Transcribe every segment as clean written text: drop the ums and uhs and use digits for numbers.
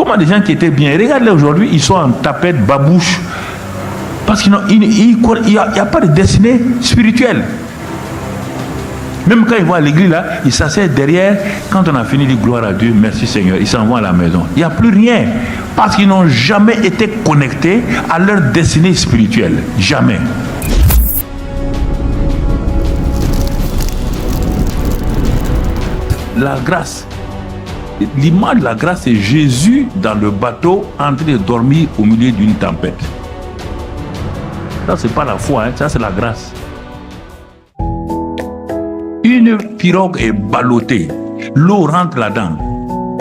Comment des gens qui étaient bien, regarde-les aujourd'hui, ils sont en tapette, babouche. Parce qu'il n'y a pas de destinée spirituelle. Même quand ils vont à l'église, là, ils s'asseyent derrière. Quand on a fini, de gloire à Dieu, merci Seigneur, ils s'en vont à la maison. Il n'y a plus rien. Parce qu'ils n'ont jamais été connectés à leur destinée spirituelle. Jamais. La grâce. L'image de la grâce, c'est Jésus dans le bateau en train de dormir au milieu d'une tempête. Ça, c'est pas la foi, ça, c'est la grâce. Une pirogue est ballottée. L'eau rentre là-dedans.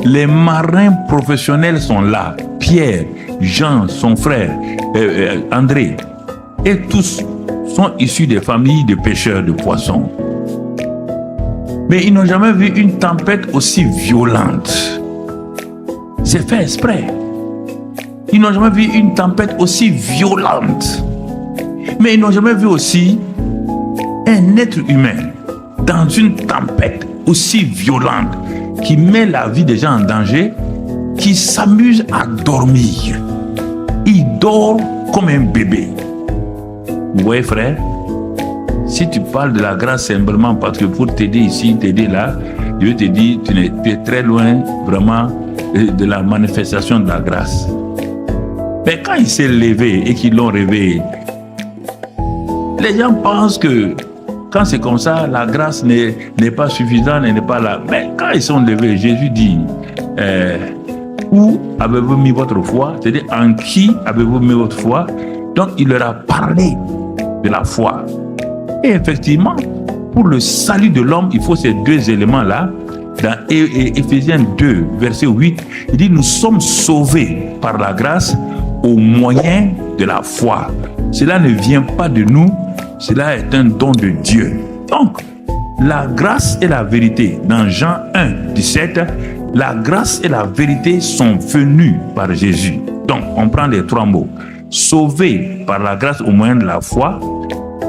Les marins professionnels sont là. Pierre, Jean, son frère, André. Et tous sont issus des familles de pêcheurs de poissons. Mais ils n'ont jamais vu une tempête aussi violente. C'est fait exprès. Ils n'ont jamais vu une tempête aussi violente. Mais ils n'ont jamais vu aussi un être humain dans une tempête aussi violente qui met la vie des gens en danger, qui s'amuse à dormir. Il dort comme un bébé. Vous voyez, frère? Si tu parles de la grâce simplement parce que pour t'aider ici, t'aider là, je te dis, tu es très loin vraiment de la manifestation de la grâce. Mais quand il s'est levé et qu'ils l'ont réveillé, les gens pensent que quand c'est comme ça, la grâce n'est pas suffisante, elle n'est pas là. Mais quand ils sont levés, Jésus dit, où avez-vous mis votre foi? C'est-à-dire, en qui avez-vous mis votre foi? Donc, il leur a parlé de la foi. Et effectivement, pour le salut de l'homme, il faut ces deux éléments-là. Dans Éphésiens 2, verset 8, il dit, nous sommes sauvés par la grâce au moyen de la foi. Cela ne vient pas de nous, cela est un don de Dieu. Donc, la grâce et la vérité, dans Jean 1, 17, la grâce et la vérité sont venues par Jésus. Donc, on prend les trois mots. Sauvé par la grâce au moyen de la foi.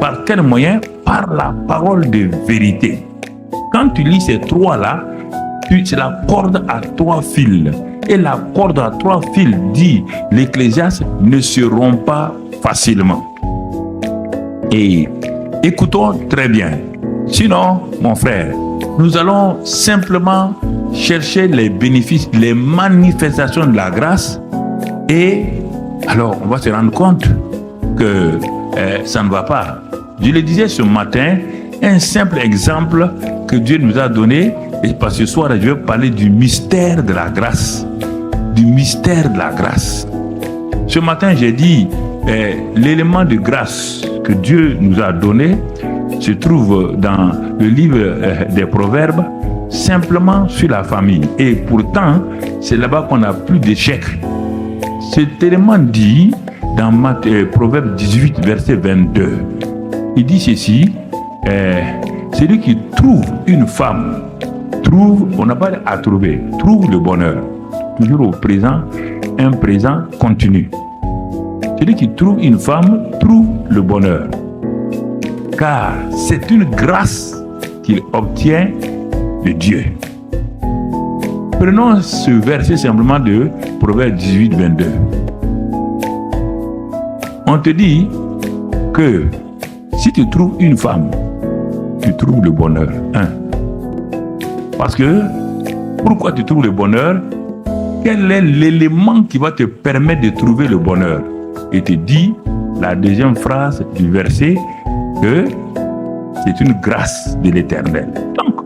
Par quel moyen? Par la parole de vérité. Quand tu lis ces trois-là, c'est la corde à trois fils. Et la corde à trois fils, dit l'Ecclésiaste, ne se rompt pas facilement. Et écoutons très bien. Sinon, mon frère, nous allons simplement chercher les bénéfices, les manifestations de la grâce. Et alors, on va se rendre compte que ça ne va pas. Je le disais ce matin, un simple exemple que Dieu nous a donné, et parce que ce soir, je vais parler du mystère de la grâce. Du mystère de la grâce. Ce matin, j'ai dit, l'élément de grâce que Dieu nous a donné se trouve dans le livre des Proverbes, simplement sur la famille. Et pourtant, c'est là-bas qu'on a plus d'échecs. Cet élément dit dans Proverbe 18, verset 22. Il dit ceci, celui qui trouve une femme, on n'a pas à trouver, trouve le bonheur. Toujours au présent, un présent continu. Celui qui trouve une femme, trouve le bonheur. Car c'est une grâce qu'il obtient de Dieu. Prenons ce verset simplement de Proverbe 18, 22. On te dit que si tu trouves une femme, tu trouves le bonheur. Parce que, pourquoi tu trouves le bonheur? Quel est l'élément qui va te permettre de trouver le bonheur? Et te dit, la deuxième phrase du verset, que c'est une grâce de l'Éternel. Donc,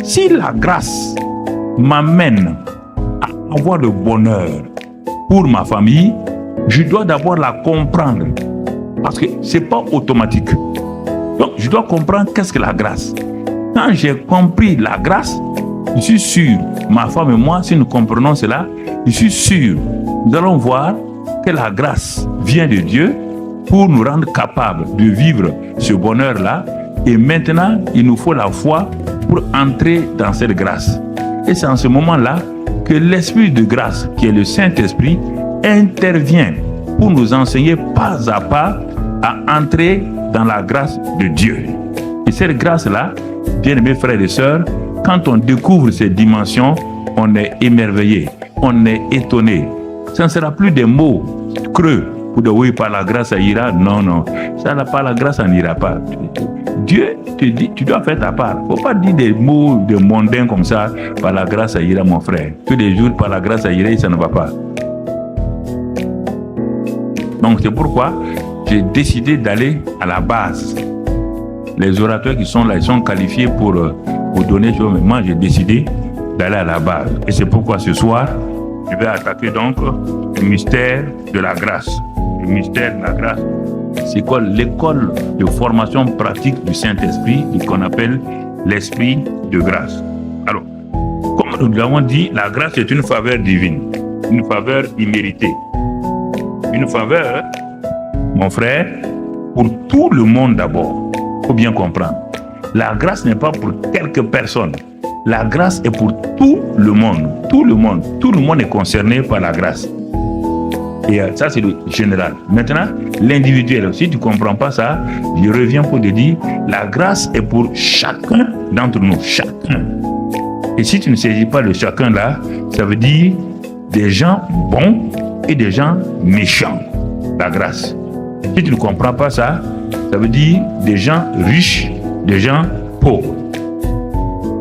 si la grâce m'amène à avoir le bonheur pour ma famille, je dois d'abord la comprendre. Parce que ce n'est pas automatique. Donc, je dois comprendre qu'est-ce que la grâce. Quand j'ai compris la grâce, je suis sûr, ma femme et moi, si nous comprenons cela, je suis sûr, nous allons voir que la grâce vient de Dieu pour nous rendre capables de vivre ce bonheur-là. Et maintenant, il nous faut la foi pour entrer dans cette grâce. Et c'est en ce moment-là que l'Esprit de grâce, qui est le Saint-Esprit, intervient pour nous enseigner pas à pas à entrer dans la grâce de Dieu. Et cette grâce-là, bien-aimés frères et sœurs, quand on découvre ces dimensions, on est émerveillé. on est étonné. Ça ne sera plus des mots creux pour dire oui, par la grâce ça ira. Non, non, ça n'a pas la grâce, ça n'ira pas. Dieu te dit, tu dois faire ta part. Il ne faut pas dire des mots de mondains comme ça, par la grâce ça ira, mon frère. Tous les jours, par la grâce ça ira, ça ne va pas. Donc c'est pourquoi j'ai décidé d'aller à la base. Les orateurs qui sont là, ils sont qualifiés pour donner ce moment. J'ai décidé d'aller à la base. Et c'est pourquoi ce soir, je vais attaquer donc le mystère de la grâce. Le mystère de la grâce, c'est quoi? L'école de formation pratique du Saint-Esprit, qu'on appelle l'Esprit de grâce. Alors, comme nous l'avons dit, la grâce est une faveur divine, une faveur imméritée. Une faveur, mon frère, pour tout le monde d'abord. Il faut bien comprendre. La grâce n'est pas pour quelques personnes. La grâce est pour tout le monde. Tout le monde. Tout le monde est concerné par la grâce. Et ça, c'est le général. Maintenant, l'individuel. Si tu ne comprends pas ça, je reviens pour te dire, la grâce est pour chacun d'entre nous. Chacun. Et si tu ne saisis pas le chacun là, ça veut dire des gens bons et des gens méchants. La grâce. Si tu ne comprends pas ça, ça veut dire des gens riches, des gens pauvres.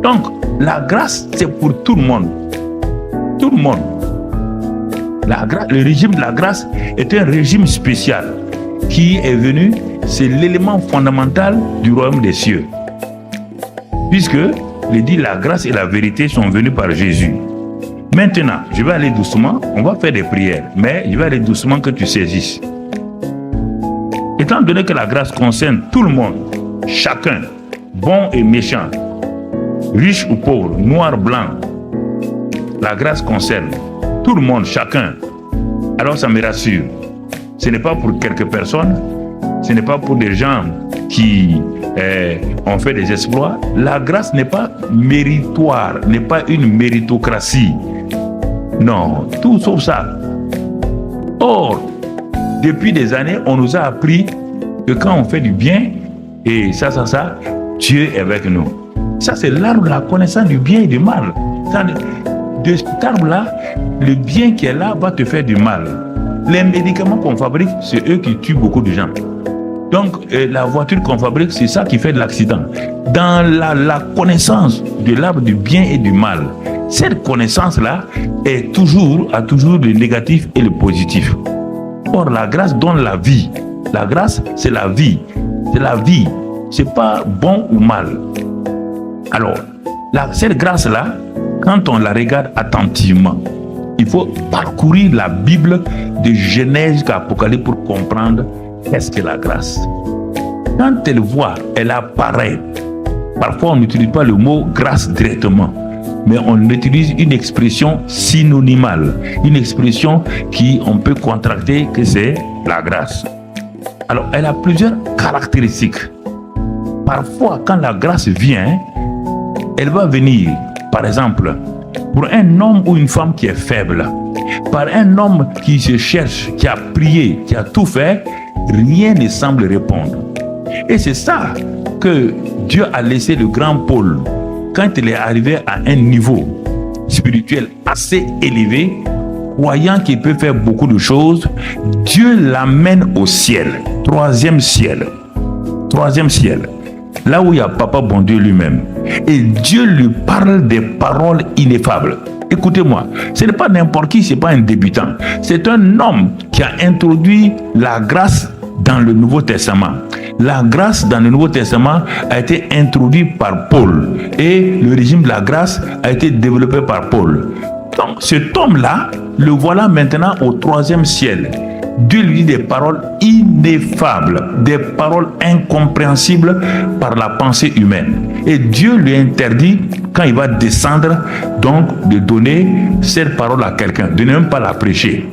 Donc, la grâce, c'est pour tout le monde. Tout le monde. Le régime de la grâce est un régime spécial qui est venu, c'est l'élément fondamental du royaume des cieux. Puisque, il dit, la grâce et la vérité sont venues par Jésus. Maintenant, je vais aller doucement, on va faire des prières, mais je vais aller doucement que tu saisisses. Étant donné que la grâce concerne tout le monde, chacun, bon et méchant, riche ou pauvre, noir, blanc, la grâce concerne tout le monde, chacun. Alors ça me rassure. Ce n'est pas pour quelques personnes, ce n'est pas pour des gens qui ont fait des exploits. La grâce n'est pas méritoire, n'est pas une méritocratie. Non, tout sauf ça. Or, depuis des années, on nous a appris que quand on fait du bien, et ça, Dieu est avec nous. Ça, c'est l'arbre de la connaissance du bien et du mal. De cet arbre-là, le bien qui est là va te faire du mal. Les médicaments qu'on fabrique, c'est eux qui tuent beaucoup de gens. Donc, la voiture qu'on fabrique, c'est ça qui fait de l'accident. Dans la connaissance de l'arbre du bien et du mal, cette connaissance-là a toujours le négatif et le positif. Or, la grâce donne la vie. La grâce, c'est la vie. C'est la vie. C'est pas bon ou mal. Alors, cette grâce-là, quand on la regarde attentivement, il faut parcourir la Bible de Genèse jusqu'à Apocalypse pour comprendre qu'est-ce que la grâce. Quand elle apparaît. Parfois, on n'utilise pas le mot grâce directement, mais on utilise une expression synonymale, une expression on peut contracter que c'est la grâce. Alors, elle a plusieurs caractéristiques. Parfois, quand la grâce vient, elle va venir, par exemple, pour un homme ou une femme qui est faible, par un homme qui se cherche, qui a prié, qui a tout fait, rien ne semble répondre. Et c'est ça que Dieu a laissé le grand Paul, quand il est arrivé à un niveau spirituel assez élevé, croyant qu'il peut faire beaucoup de choses, Dieu l'amène au ciel, troisième ciel, là où il y a Papa bon Dieu lui-même. Et Dieu lui parle des paroles ineffables. Écoutez-moi, ce n'est pas n'importe qui, ce n'est pas un débutant. C'est un homme qui a introduit la grâce dans le Nouveau Testament. La grâce dans le Nouveau Testament a été introduite par Paul. Et le régime de la grâce a été développé par Paul. Donc, cet homme-là, le voilà maintenant au troisième ciel. Dieu lui dit des paroles ineffables, des paroles incompréhensibles par la pensée humaine. Et Dieu lui interdit, quand il va descendre, donc de donner cette parole à quelqu'un, de ne même pas la prêcher.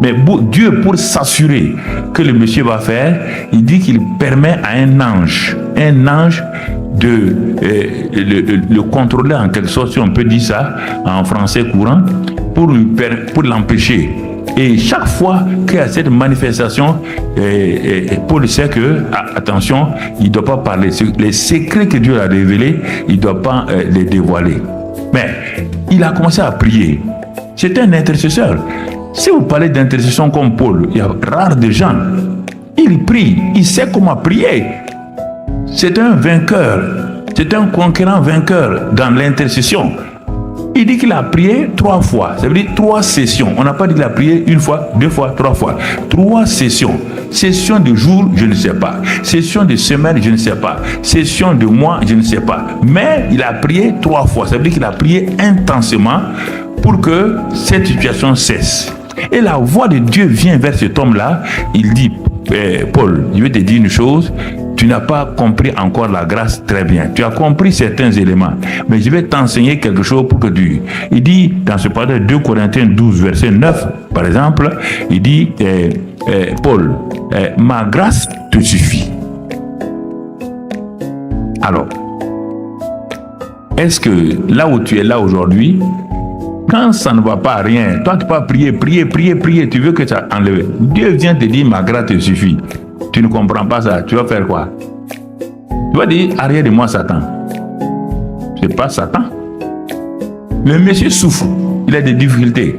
Mais Dieu, pour s'assurer que le monsieur va faire, il dit qu'il permet à un ange de le contrôler en quelque sorte, si on peut dire ça en français courant, pour l'empêcher. Et chaque fois qu'il y a cette manifestation, Paul sait que, attention, il ne doit pas parler. Les secrets que Dieu a révélés, il ne doit pas les dévoiler. Mais il a commencé à prier. C'est un intercesseur. Si vous parlez d'intercession comme Paul, il y a rare de gens. Il prie, il sait comment prier. C'est un vainqueur, c'est un conquérant vainqueur dans l'intercession. Il dit qu'il a prié 3 fois, ça veut dire 3 sessions. On n'a pas dit qu'il a prié 1 fois, 2 fois, 3 fois. 3 sessions. Session de jour, je ne sais pas. Session de semaine, je ne sais pas. Session de mois, je ne sais pas. Mais il a prié 3 fois, ça veut dire qu'il a prié intensément pour que cette situation cesse. Et la voix de Dieu vient vers cet homme-là. Il dit, Paul, je vais te dire une chose. Tu n'as pas compris encore la grâce très bien. Tu as compris certains éléments. Mais je vais t'enseigner quelque chose pour que tu... Il dit, dans ce passage 2 Corinthiens 12, verset 9, par exemple, il dit, Paul, ma grâce te suffit. Alors, est-ce que là où tu es là aujourd'hui, quand ça ne va pas rien, toi tu peux prier, tu veux que ça enlève. Dieu vient te dire, ma grâce te suffit. Tu ne comprends pas ça, tu vas faire quoi? Tu vas dire, arrière de moi Satan. C'est pas Satan. Le monsieur souffre, il a des difficultés.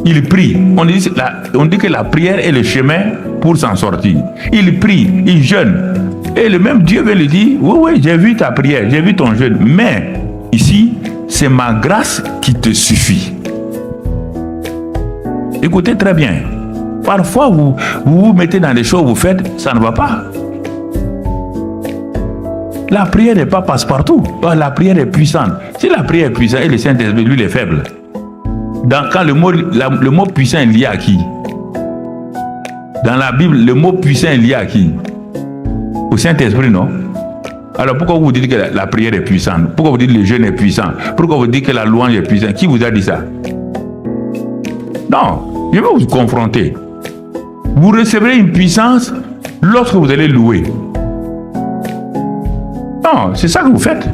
Il prie. On dit que la prière est le chemin pour s'en sortir. Il prie, il jeûne. Et le même Dieu veut lui dire, oui, j'ai vu ta prière, j'ai vu ton jeûne. Mais ici, c'est ma grâce qui te suffit. Écoutez très bien. Parfois, vous vous mettez dans des choses, vous faites, ça ne va pas. La prière n'est pas passe-partout. La prière est puissante. Si la prière est puissante et le Saint-Esprit, lui, il est faible. Quand le mot puissant est lié à qui? Dans la Bible, le mot puissant est lié à qui? Au Saint-Esprit, non? Alors pourquoi vous dites que la prière est puissante? Pourquoi vous dites que le jeûne est puissant? Pourquoi vous dites que la louange est puissante? Qui vous a dit ça? Non, je vais vous confronter. Vous recevrez une puissance lorsque vous allez louer. Non, c'est ça que vous faites.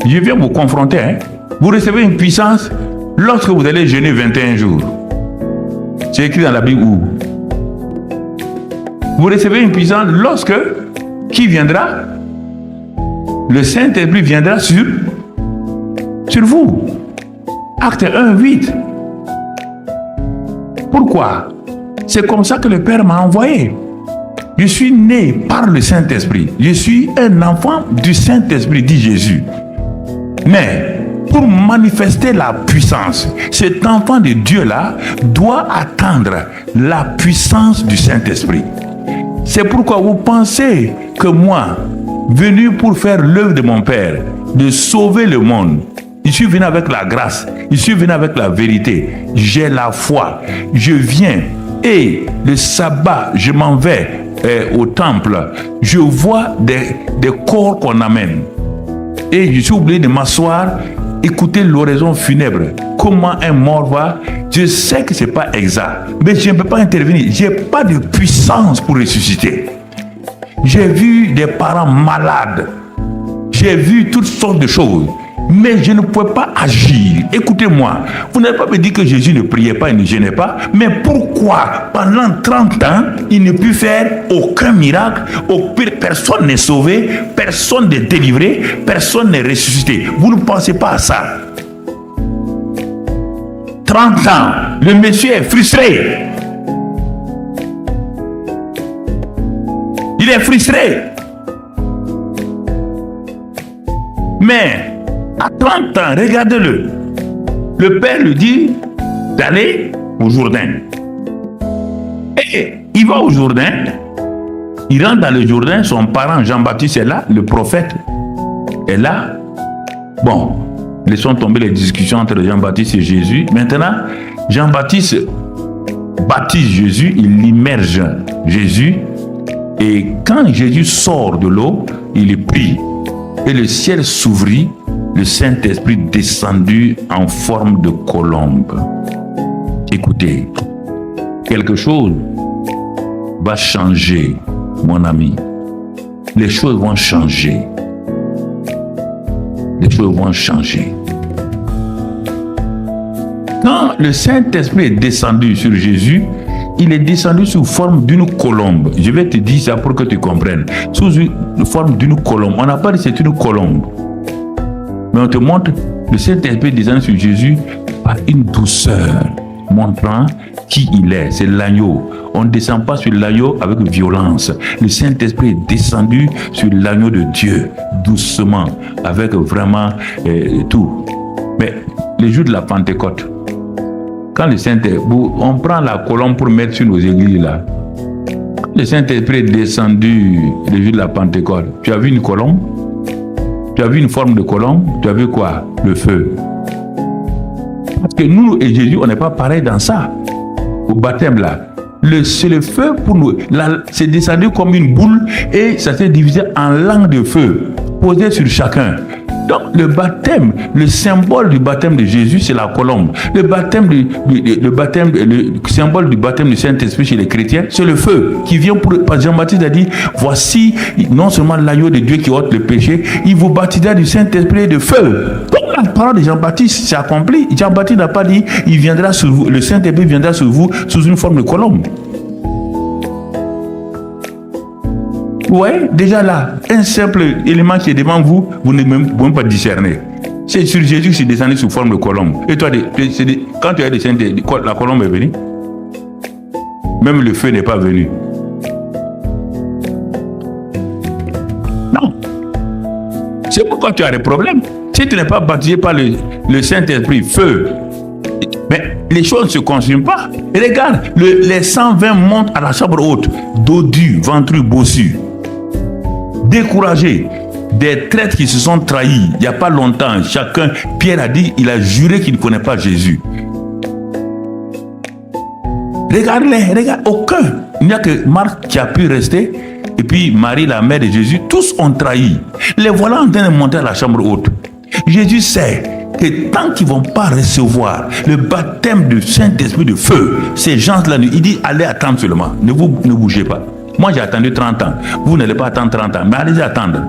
Je viens vous confronter. Vous recevez une puissance lorsque vous allez jeûner 21 jours. C'est écrit dans la Bible où? Vous recevez une puissance lorsque qui viendra? Le Saint-Esprit viendra sur vous. Acte 1, 8. Pourquoi? C'est comme ça que le Père m'a envoyé. Je suis né par le Saint-Esprit. Je suis un enfant du Saint-Esprit, dit Jésus. Mais pour manifester la puissance, cet enfant de Dieu-là doit attendre la puissance du Saint-Esprit. C'est pourquoi vous pensez que moi, venu pour faire l'œuvre de mon Père, de sauver le monde, je suis venu avec la grâce, je suis venu avec la vérité, j'ai la foi, je viens et le sabbat, je m'en vais au temple, je vois des corps qu'on amène et je suis obligé de m'asseoir, écouter l'oraison funèbre, comment un mort va. Je sais que ce n'est pas exact, mais je ne peux pas intervenir, je n'ai pas de puissance pour ressusciter. J'ai vu des parents malades, j'ai vu toutes sortes de choses, mais je ne pouvais pas agir. Écoutez-moi, vous n'allez pas me dire que Jésus ne priait pas et ne gênait pas, mais pourquoi pendant 30 ans, il ne put faire aucun miracle, personne n'est sauvé, personne n'est délivré, personne n'est ressuscité? Vous ne pensez pas à ça? 30 ans, le monsieur est frustré. Il est frustré. Mais à 30 ans, regardez-le. Le Père lui dit d'aller au Jourdain. Et il va au Jourdain. Il rentre dans le Jourdain. Son parent Jean-Baptiste est là. Le prophète est là. Bon, laissons tomber les discussions entre Jean-Baptiste et Jésus. Maintenant, Jean-Baptiste baptise Jésus. Il immerge Jésus. Et quand Jésus sort de l'eau, il prie. Et le ciel s'ouvrit, le Saint-Esprit descendu en forme de colombe. Écoutez, quelque chose va changer, mon ami. Les choses vont changer. Les choses vont changer. Quand le Saint-Esprit est descendu sur Jésus, il est descendu sous forme d'une colombe. Je vais te dire ça pour que tu comprennes. Sous une forme d'une colombe. On n'a pas dit que c'est une colombe. Mais on te montre le Saint-Esprit descendu sur Jésus par une douceur, montrant qui il est. C'est l'agneau. On ne descend pas sur l'agneau avec violence. Le Saint-Esprit est descendu sur l'agneau de Dieu, doucement, avec vraiment tout. Mais les jours de la Pentecôte, quand le Saint-Esprit, on prend la colombe pour mettre sur nos églises là. Quand le Saint-Esprit est descendu les jours de la Pentecôte, tu as vu une colombe? Tu as vu une forme de colombe? Tu as vu quoi? Le feu. Parce que nous et Jésus, on n'est pas pareil dans ça. Au baptême là, c'est le feu pour nous. C'est descendu comme une boule et ça s'est divisé en langues de feu posées sur chacun. Donc le baptême, le symbole du baptême de Jésus, c'est la colombe. Le symbole du baptême du Saint-Esprit chez les chrétiens, c'est le feu qui vient pour. Parce que Jean-Baptiste a dit, voici non seulement l'agneau de Dieu qui ôte le péché, il vous baptisera du Saint-Esprit et de feu. Donc la parole de Jean-Baptiste s'est accomplie. Jean-Baptiste n'a pas dit, il viendra sur vous, le Saint-Esprit viendra sur vous sous une forme de colombe. Ouais, déjà là, un simple élément qui est devant vous, vous ne pouvez même pas discerner. C'est sur Jésus qui s'est descendu sous forme de colombe. Et toi, quand tu as descendu, la colombe est venue. Même le feu n'est pas venu. Non. C'est pourquoi tu as des problèmes. Si tu n'es pas baptisé par le Saint-Esprit, feu, mais les choses ne se consument pas. Et regarde, les 120 montent à la chambre haute, dodus, ventrus, bossus. Découragés, des traîtres qui se sont trahis. Il n'y a pas longtemps, Pierre a dit, il a juré qu'il ne connaît pas Jésus. Regarde-les, regarde, aucun. Il n'y a que Marc qui a pu rester, et puis Marie, la mère de Jésus, tous ont trahi. Les voilà en train de monter à la chambre haute. Jésus sait que tant qu'ils ne vont pas recevoir le baptême du Saint-Esprit de feu, ces gens-là, il dit, allez attendre seulement, ne bougez pas. Moi, j'ai attendu 30 ans. Vous n'allez pas attendre 30 ans, mais allez attendre.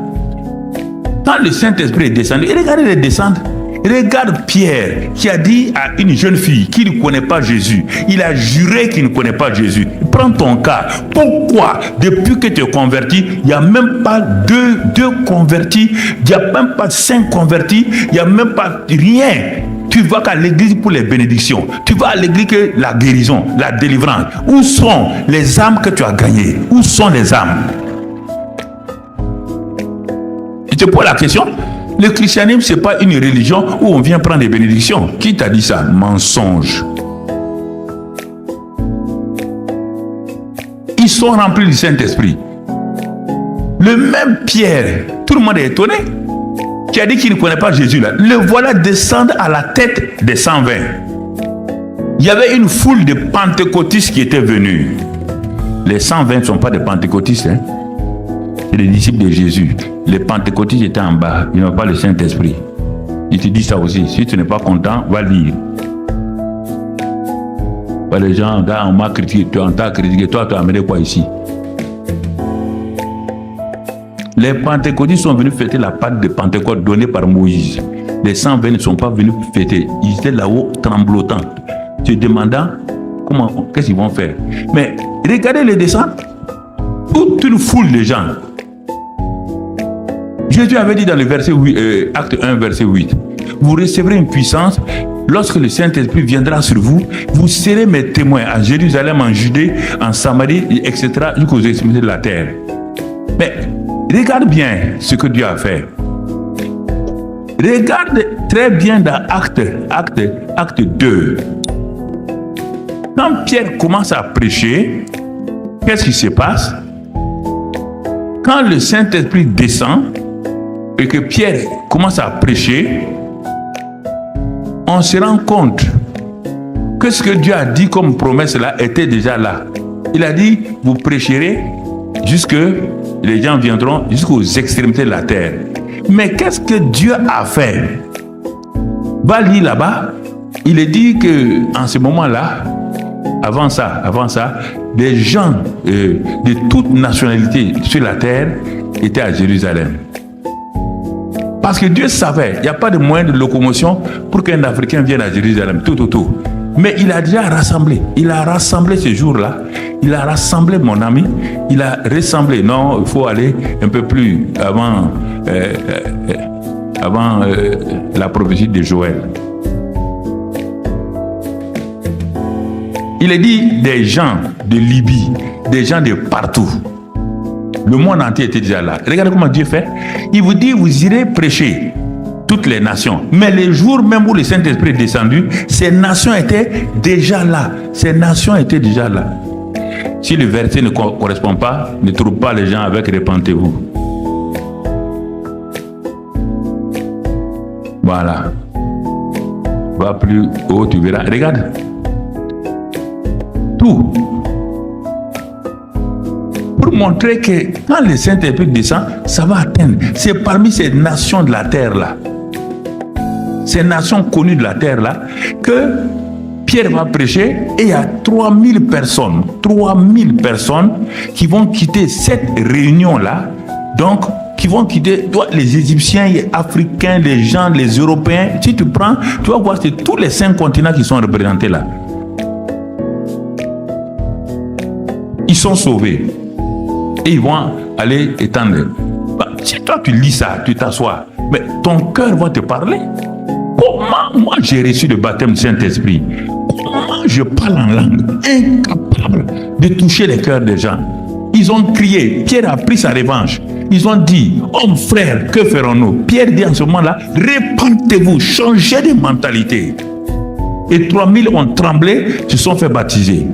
Quand le Saint-Esprit est descendu, et regardez les descendre. Regarde Pierre qui a dit à une jeune fille qui ne connaît pas Jésus, il a juré qu'il ne connaît pas Jésus. Prends ton cas. Pourquoi, depuis que tu es converti, il n'y a même pas deux convertis, il n'y a même pas 5 convertis, il n'y a même pas rien. Tu vas qu'à l'église pour les bénédictions. Tu vas à l'église que la guérison, la délivrance. Où sont les âmes que tu as gagnées? Où sont les âmes? Je te pose la question. Le christianisme, ce n'est pas une religion où on vient prendre des bénédictions. Qui t'a dit ça? Mensonge. Ils sont remplis du Saint-Esprit. Le même Pierre, tout le monde est étonné, qui a dit qu'il ne connaît pas Jésus là. Le voilà descendre à la tête des 120. Il y avait une foule de pentecôtistes qui étaient venus. Les 120 ne sont pas des pentecôtistes, hein. C'est les disciples de Jésus. Les pentecôtistes étaient en bas. Ils n'ont pas le Saint-Esprit. Il te dit ça aussi. Si tu n'es pas content, va lire. Les gens, on m'a critiqué, on t'a critiqué. Toi, tu as amené quoi ici? Les pentecôtistes sont venus fêter la Pâque de Pentecôte donnée par Moïse. Les 120 ne sont pas venus fêter. Ils étaient là-haut tremblotants, se demandant qu'est-ce qu'ils vont faire. Mais regardez les descentes. Toute une foule de gens. Jésus avait dit dans le verset 8, acte 1, verset 8, vous recevrez une puissance lorsque le Saint-Esprit viendra sur vous. Vous serez mes témoins à Jérusalem, en Judée, en Samarie, etc., jusqu'aux extrémités de la terre. Mais regarde bien ce que Dieu a fait. Regarde très bien dans acte 2. Quand Pierre commence à prêcher, qu'est-ce qui se passe? Quand le Saint-Esprit descend et que Pierre commence à prêcher, on se rend compte que ce que Dieu a dit comme promesse là était déjà là. Il a dit, vous prêcherez jusque les gens viendront jusqu'aux extrémités de la terre. Mais qu'est-ce que Dieu a fait? Va lire là-bas. Il est dit que en ce moment-là, avant ça, des gens de toute nationalité sur la terre étaient à Jérusalem. Parce que Dieu savait, il n'y a pas de moyen de locomotion pour qu'un Africain vienne à Jérusalem, tout. Mais il a déjà rassemblé. Il a rassemblé ce jour-là. Il a rassemblé mon ami. Il a rassemblé. Non, il faut aller un peu plus avant la prophétie de Joël. Il est dit des gens de Libye, des gens de partout. Le monde entier était déjà là. Regardez comment Dieu fait. Il vous dit, vous irez prêcher toutes les nations. Mais les jours même où le Saint-Esprit est descendu, ces nations étaient déjà là. Ces nations étaient déjà là. Si le verset ne correspond pas, ne trouve pas les gens avec repentez-vous. Voilà. Va plus haut, tu verras. Regarde. Tout. Pour montrer que quand le Saint-Esprit descend, ça va atteindre. C'est parmi ces nations de la terre-là, ces nations connues de la terre-là, que Pierre va prêcher et il y a 3000 personnes qui vont quitter cette réunion-là, donc qui vont quitter les Égyptiens, les Africains, les gens, les Européens. Si tu prends, tu vas voir, c'est tous les 5 continents qui sont représentés là. Ils sont sauvés et ils vont aller étendre. Si toi tu lis ça, tu t'assois, mais ton cœur va te parler. Comment moi j'ai reçu le baptême du Saint-Esprit? Comment je parle en langue? Incapable de toucher les cœurs des gens. Ils ont crié, Pierre a pris sa revanche. Ils ont dit, hommes frères, que ferons-nous? Pierre dit en ce moment-là, répentez-vous, changez de mentalité. Et 3000 ont tremblé, se sont fait baptiser.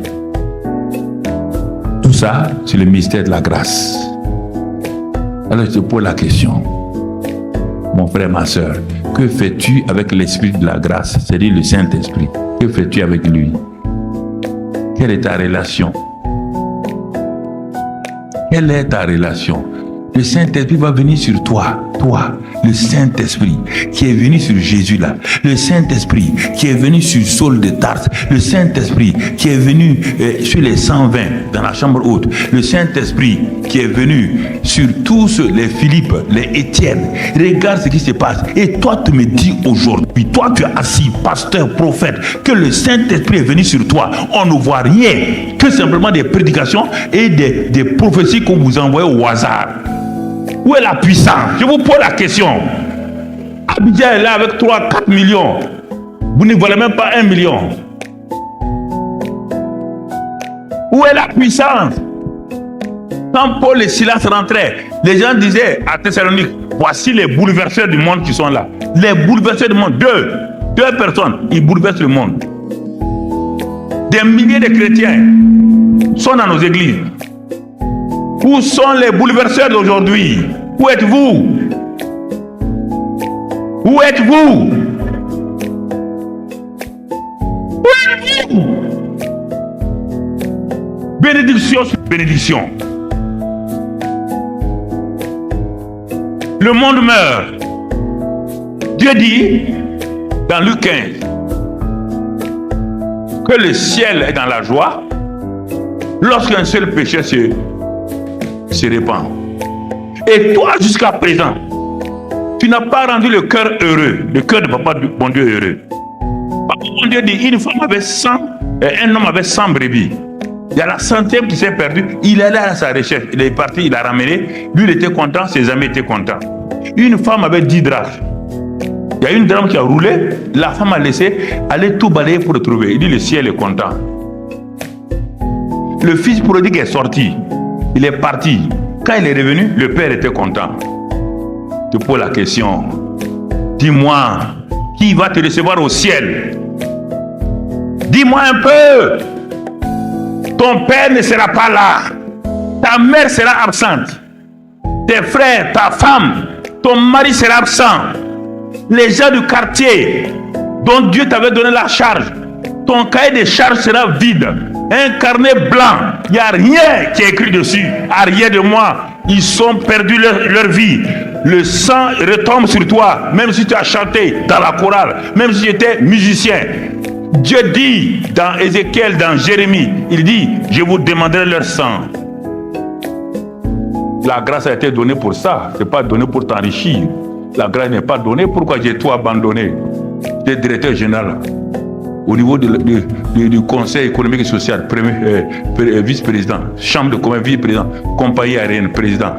Tout ça, c'est le mystère de la grâce. Alors je te pose la question, mon frère, ma soeur, que fais-tu avec l'esprit de la grâce, c'est-à-dire le Saint-Esprit? Que fais-tu avec lui? Quelle est ta relation? Quelle est ta relation? Le Saint-Esprit va venir sur toi, le Saint-Esprit qui est venu sur Jésus là, le Saint-Esprit qui est venu sur Saul de Tarse, le Saint-Esprit qui est venu sur les 120 dans la chambre haute, le Saint-Esprit qui est venu sur tous les Philippe, les Étienne. Regarde ce qui se passe. Et toi, tu me dis aujourd'hui, toi tu es assis, pasteur, prophète, que le Saint-Esprit est venu sur toi. On ne voit rien que simplement des prédications et des prophéties qu'on vous envoie au hasard. Où est la puissance? Je vous pose la question. Abidjan est là avec 3-4 millions. Vous ne voulez même pas 1 million. Où est la puissance? Quand Paul et Silas rentraient, les gens disaient à Thessalonique, voici les bouleverseurs du monde qui sont là. Les bouleverseurs du monde, deux personnes, ils bouleversent le monde. Des milliers de chrétiens sont dans nos églises. Où sont les bouleverseurs d'aujourd'hui? Où êtes-vous? Où êtes-vous? Où êtes-vous? Bénédiction sur bénédiction. Le monde meurt. Dieu dit dans Luc 15 que le ciel est dans la joie lorsqu'un seul péché se répand. Et toi, jusqu'à présent, tu n'as pas rendu le cœur heureux, le cœur de papa, bon Dieu, heureux. Papa, bon Dieu dit, une femme avait 100, et un homme avait 100 brebis. Il y a la 100e qui s'est perdue. Il est allé à sa recherche. Il est parti, il a ramené. Lui, il était content, ses amis étaient contents. Une femme avait 10 drachmes. Il y a une drachme qui a roulé. La femme a laissé aller tout balayer pour le trouver. Il dit, le ciel est content. Le fils prodigue est sorti. Il est parti. Quand il est revenu, le père était content. Je te pose la question. Dis-moi, qui va te recevoir au ciel? Dis-moi un peu. Ton père ne sera pas là. Ta mère sera absente. Tes frères, ta femme, ton mari sera absent. Les gens du quartier dont Dieu t'avait donné la charge, ton cahier de charge sera vide. Un carnet blanc, il n'y a rien qui est écrit dessus. Arrière de moi, ils sont perdus leur vie. Le sang retombe sur toi, même si tu as chanté dans la chorale, même si tu étais musicien. Dieu dit dans Ézéchiel, dans Jérémie, il dit, je vous demanderai leur sang. La grâce a été donnée pour ça, ce n'est pas donné pour t'enrichir. La grâce n'est pas donnée, pourquoi j'ai tout abandonné? J'étais directeur général au niveau du Conseil économique et social, vice-président, chambre de commerce, vice-président, compagnie aérienne, président.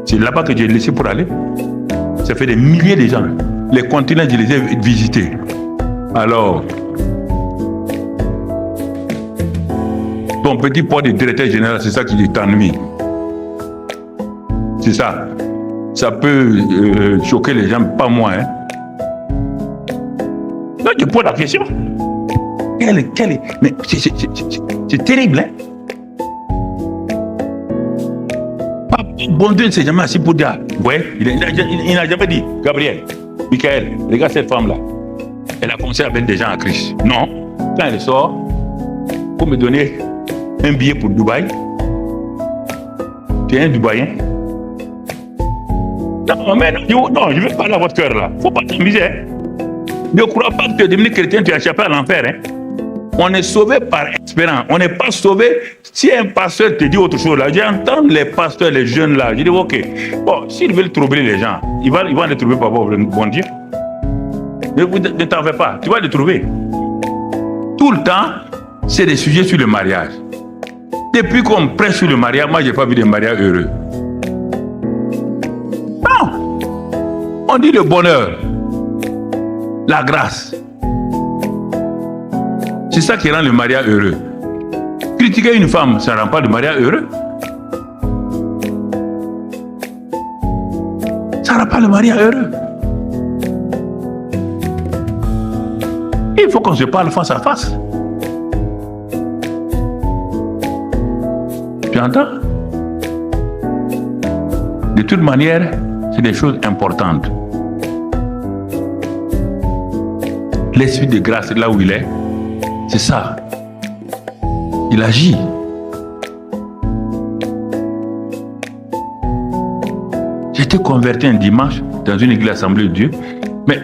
C'est là-bas que j'ai laissé pour aller. Ça fait des milliers de gens. Les continents, je les ai visités. Alors, ton petit poste de directeur général, c'est ça qui t'ennuie. C'est ça. Ça peut choquer les gens, pas moi. Hein. Là, je pose la question. Mais c'est terrible, hein? Bon Dieu ne s'est jamais assis pour dire. Ouais, il n'a jamais dit, Gabriel, Michael, regarde cette femme-là. Elle a commencé avec des gens à Christ. Non. Quand elle sort, pour me donner un billet pour Dubaï, tu es un Dubaïen. Non, mais non, je ne veux pas avoir votre cœur là. Il ne faut pas t'amuser. Hein. Ne crois pas que tu es devenu chrétien, tu as échappé à l'enfer. Hein. On est sauvé par espérance. On n'est pas sauvé si un pasteur te dit autre chose là. J'entends les pasteurs, les jeunes là. Je dis ok. Bon, s'ils veulent troubler les gens, ils vont les trouver par bon Dieu. Ne t'en fais pas. Tu vas les trouver. Tout le temps, c'est des sujets sur le mariage. Depuis qu'on prêche sur le mariage, moi, je n'ai pas vu de mariage heureux. Non. On dit le bonheur, la grâce. C'est ça qui rend le mariage heureux. Critiquer une femme, ça ne rend pas le mariage heureux. Ça ne rend pas le mariage heureux. Il faut qu'on se parle face à face. Tu entends? De toute manière, c'est des choses importantes. L'esprit de grâce, là où il est, c'est ça. Il agit. J'étais converti un dimanche dans une église Assemblée de Dieu, mais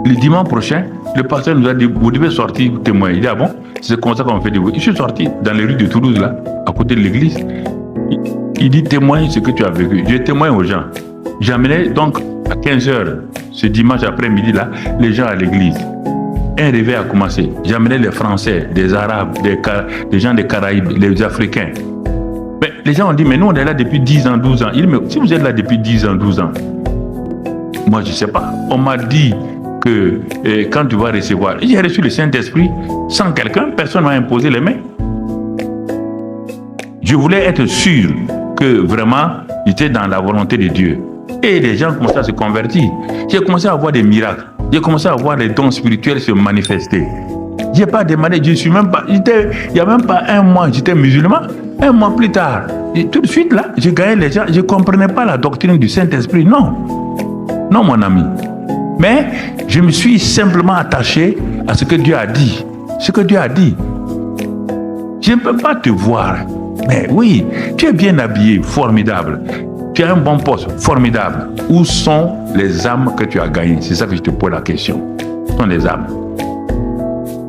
le dimanche prochain, le pasteur nous a dit, vous devez sortir témoigner. Il dit, ah bon? C'est comme ça qu'on fait des voix. Je suis sorti dans les rues de Toulouse, là, à côté de l'église. Il dit, témoigne ce que tu as vécu. Je témoigne aux gens. J'amenais donc à 15h, ce dimanche après-midi, là, les gens à l'église. Un réveil a commencé. J'amenais les Français, des Arabes, des gens des Caraïbes, les Africains. Mais les gens ont dit, mais nous, on est là depuis 10 ans, 12 ans. Il dit, mais si vous êtes là depuis 10 ans, 12 ans, moi, je ne sais pas. On m'a dit que quand tu vas recevoir, j'ai reçu le Saint-Esprit sans quelqu'un, personne ne m'a imposé les mains. Je voulais être sûr que vraiment, j'étais dans la volonté de Dieu. Et les gens commençaient à se convertir. J'ai commencé à voir des miracles. J'ai commencé à voir les dons spirituels se manifester. Je n'ai pas demandé, je suis même pas, il n'y a même pas un mois, j'étais musulman. Un mois plus tard, et tout de suite là, je gagnais les gens. Je ne comprenais pas la doctrine du Saint-Esprit. Non. Non, mon ami. Mais je me suis simplement attaché à ce que Dieu a dit. Ce que Dieu a dit. Je ne peux pas te voir. Mais oui, tu es bien habillé, formidable. Tu as un bon poste, formidable. Où sont les âmes que tu as gagnées? C'est ça que je te pose la question. Où sont les âmes?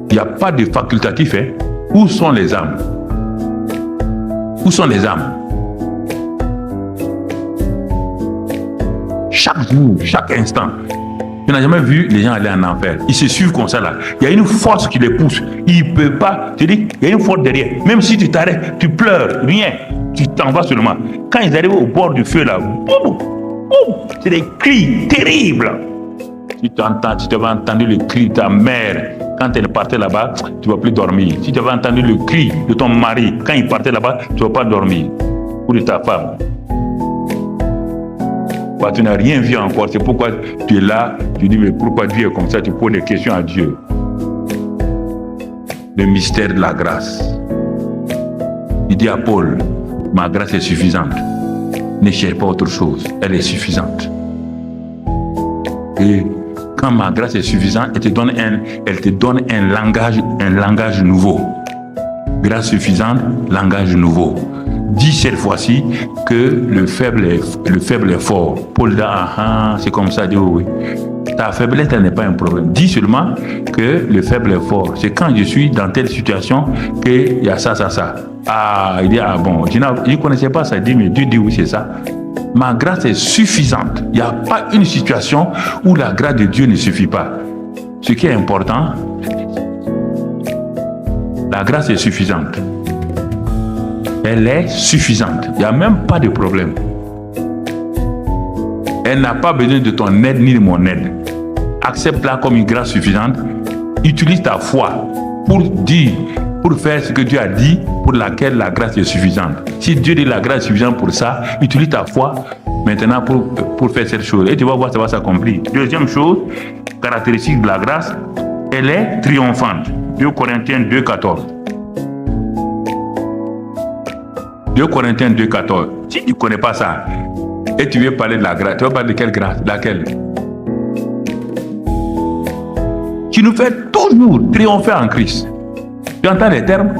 Il n'y a pas de facultatif. Hein? Où sont les âmes? Où sont les âmes? Chaque jour, chaque instant. Tu n'as jamais vu les gens aller en enfer. Ils se suivent comme ça là. Il y a une force qui les pousse. Ils ne peuvent pas. Tu dis, il y a une force derrière. Même si tu t'arrêtes, tu pleures, rien. Tu t'en vas seulement. Quand ils arrivent au bord du feu là, boum, boum, c'est des cris terribles. Si tu entends, si tu avais entendu le cri de ta mère quand elle partait là-bas, tu ne vas plus dormir. Si tu avais entendu le cri de ton mari quand il partait là-bas, tu ne vas pas dormir. Ou de ta femme. Bah, tu n'as rien vu encore. C'est pourquoi tu es là. Tu dis, mais pourquoi Dieu est comme ça? Tu poses des questions à Dieu. Le mystère de la grâce. Il dit à Paul, ma grâce est suffisante. Ne cherche pas autre chose. Elle est suffisante. Et quand ma grâce est suffisante, elle te donne un langage nouveau. Grâce suffisante, langage nouveau. Dis cette fois-ci que le faible est fort. Paul dit, c'est comme ça, dit oui. Ta faiblesse, elle n'est pas un problème. Dis seulement que le faible est fort. C'est quand je suis dans telle situation qu'il y a ça, ça, ça. Il dit, bon, je ne connaissais pas ça. Il dit, mais Dieu dit oui, c'est ça. Ma grâce est suffisante. Il n'y a pas une situation où la grâce de Dieu ne suffit pas. Ce qui est important, la grâce est suffisante. Elle est suffisante. Il n'y a même pas de problème. Elle n'a pas besoin de ton aide ni de mon aide. Accepte-la comme une grâce suffisante. Utilise ta foi pour dire pour faire ce que Dieu a dit, pour laquelle la grâce est suffisante. Si Dieu dit la grâce est suffisante pour ça, utilise ta foi maintenant pour faire cette chose. Et tu vas voir, ça va s'accomplir. Deuxième chose, caractéristique de la grâce, elle est triomphante. 2 Corinthiens 2,14. 2 Corinthiens 2,14. Si tu ne connais pas ça, et tu veux parler de la grâce, tu vas parler de quelle grâce? Laquelle? Tu nous fais toujours triompher en Christ. Tu entends les termes?